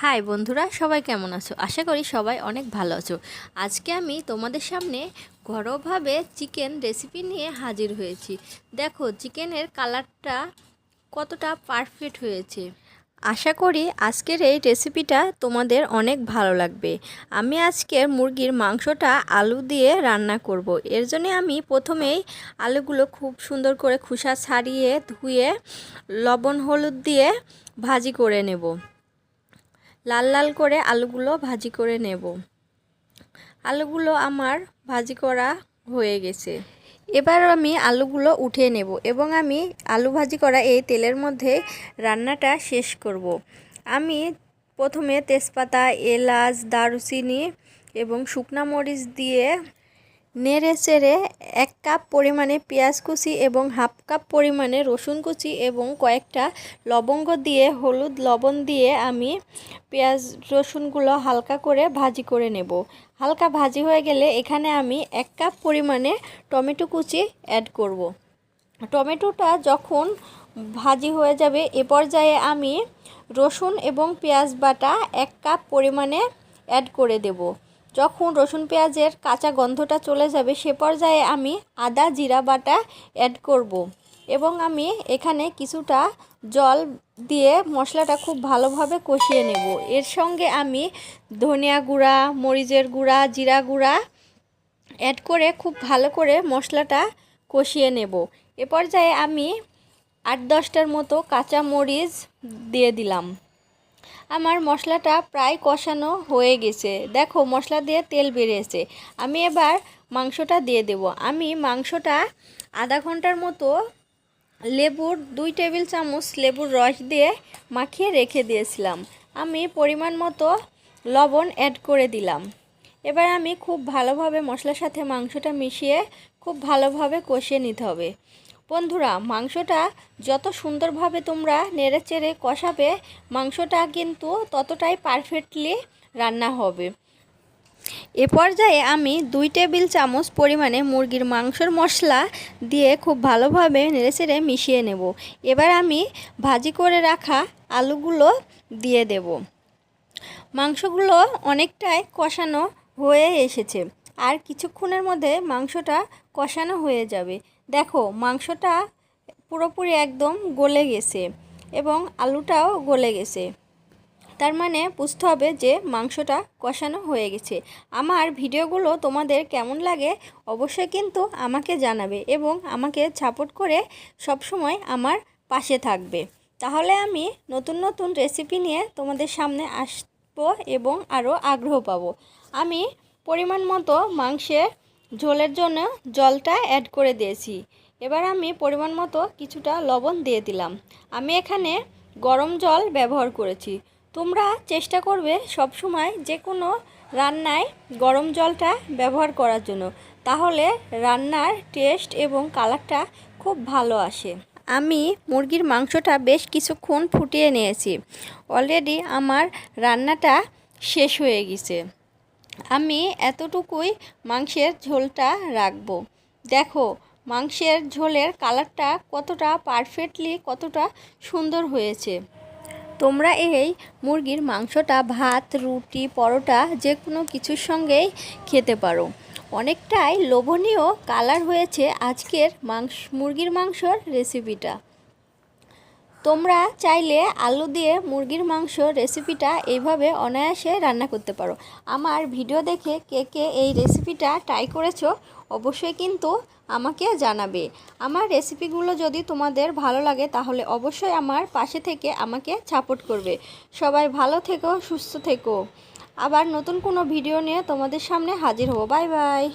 High বন্ধুরা, সবাই কেমন আছো? আশা করি সবাই অনেক ভালো আছো। আজকে আমি তোমাদের সামনে ঘরোয়াভাবে চিকেন রেসিপি নিয়ে হাজির হয়েছি। দেখো চিকেনের কালারটা কতটা পারফেক্ট হয়েছে। আশা করি আজকের এই রেসিপিটা তোমাদের অনেক ভালো লাগবে। আমি আজকের মুরগির মাংসটা আলু দিয়ে রান্না করব। এর জন্য আমি প্রথমেই আলুগুলো খুব সুন্দর করে খোসা ছাড়িয়ে ধুয়ে লবণ হলুদ দিয়ে ভাজি করে নেব। লাল লাল করে আলুগুলো ভাজি করে নেব। আলুগুলো আমার ভাজি করা হয়ে গেছে। এবার আমি আলুগুলো উঠিয়ে নেব এবং আমি আলু ভাজি করা এই তেলের মধ্যে রান্নাটা শেষ করব। আমি প্রথমে তেজপাতা, এলাচ, দারুচিনি এবং শুকনা মরিচ দিয়ে নেড়ে চেড়ে 1 কাপ পরিমাণে পেঁয়াজ কুচি এবং হাফ কাপ পরিমাণে রসুন কুচি এবং কয়েকটা লবঙ্গ দিয়ে হলুদ লবণ দিয়ে আমি পেঁয়াজ রসুনগুলো হালকা করে ভাজি করে নেব। হালকা ভাজি হয়ে গেলে এখানে আমি 1 কাপ পরিমাণে টমেটো কুচি অ্যাড করব। টমেটোটা যখন ভাজি হয়ে যাবে এ পর্যায়ে আমি রসুন এবং পেঁয়াজ বাটা 1 কাপ পরিমাণে অ্যাড করে দেব। যখন রসুন পেঁয়াজের কাঁচা গন্ধটা চলে যাবে সে পর্যায়ে আমি আদা জিরা বাটা অ্যাড করব এবং আমি এখানে কিছুটা জল দিয়ে মশলাটা খুব ভালোভাবে কষিয়ে নেব। এর সঙ্গে আমি ধনিয়া গুঁড়া, মরিচের গুঁড়া, জিরা গুঁড়া অ্যাড করে খুব ভালো করে মশলাটা কষিয়ে নেব। এ পর্যায়ে আমি 8-10টার মতো কাঁচা মরিচ দিয়ে দিলাম। আমার মশলাটা প্রায় কষানো হয়ে গেছে। দেখো মশলা দিয়ে তেল বেরিয়েছে। আমি এবার মাংসটা দিয়ে দেব। আমি মাংসটা আধা ঘন্টার মতো লেবুর 2 টেবিল চামচ লেবুর রস দিয়ে মাখিয়ে রেখে দিয়েছিলাম। আমি পরিমাণ মতো লবণ অ্যাড করে দিলাম। এবার আমি খুব ভালোভাবে মশলার সাথে মাংসটা মিশিয়ে খুব ভালোভাবে কষিয়ে নিতে হবে। বন্ধুরা, মাংসটা যত সুন্দরভাবে তোমরা নেড়েচেড়ে কষাবে মাংসটা কিন্তু ততটাই পারফেক্টলি রান্না হবে। এ পর্যায়ে আমি 2 টেবিল চামচ পরিমাণে মুরগির মাংসের মশলা দিয়ে খুব ভালোভাবে নেড়েচেড়ে মিশিয়ে নেব। এবার আমি ভাজি করে রাখা আলুগুলো দিয়ে দেব। মাংসগুলো অনেকটাই কষানো হয়ে এসেছে, আর কিছুক্ষণের মধ্যে মাংসটা কষানো হয়ে যাবে। দেখো মাংসটা পুরোপুরি একদম গলে গেছে এবং আলুটাও গলে গেছে। তার মানে বুঝতে হবে যে মাংসটা কষানো হয়ে গেছে। আমার ভিডিওগুলো তোমাদের কেমন লাগে অবশ্যই কিন্তু আমাকে জানাবে এবং আমাকে সাপোর্ট করে সবসময় আমার পাশে থাকবে। তাহলে আমি নতুন নতুন রেসিপি নিয়ে তোমাদের সামনে আসবো এবং আরও আগ্রহ পাবো। আমি পরিমাণ মতো মাংসের ঝোলের জন্য জলটা অ্যাড করে দিয়েছি। এবার আমি পরিমাণ মতো কিছুটা লবণ দিয়ে দিলাম। আমি এখানে গরম জল ব্যবহার করেছি। তোমরা চেষ্টা করবে সব সময় যে কোনো রান্নায় গরম জলটা ব্যবহার করার জন্য, তাহলে রান্নার টেস্ট এবং কালারটা খুব ভালো আসে। আমি মুরগির মাংসটা বেশ কিছুক্ষণ ফুটিয়ে নিয়েছি। অলরেডি আমার রান্নাটা শেষ হয়ে গেছে। আমি এতটুকুই মাংসের ঝোলটা রাখবো। দেখো মাংসের ঝোলের কালারটা কতটা পারফেক্টলি কতটা সুন্দর হয়েছে। তোমরা এই মুরগির মাংসটা ভাত, রুটি, পরোটা যে কোনো কিছুর সঙ্গেই খেতে পারো। অনেকটাই লোভনীয় কালার হয়েছে আজকের মুরগির মাংসর রেসিপিটা। তোমরা চাইলে আলু দিয়ে মুরগির মাংস রেসিপিটা এইভাবে অনায়াসে রান্না করতে পারো। আমার ভিডিও দেখে কে কে এই রেসিপিটা ট্রাই করেছো অবশ্যই কিন্তু আমাকে জানাবে। আমার রেসিপিগুলো যদি তোমাদের ভালো লাগে তাহলে অবশ্যই আমার পাশে থেকে আমাকে সাপোর্ট করবে। সবাই ভালো থেকো, সুস্থ থেকো। আবার নতুন কোনো ভিডিও নিয়ে তোমাদের সামনে হাজির হব। Bye bye.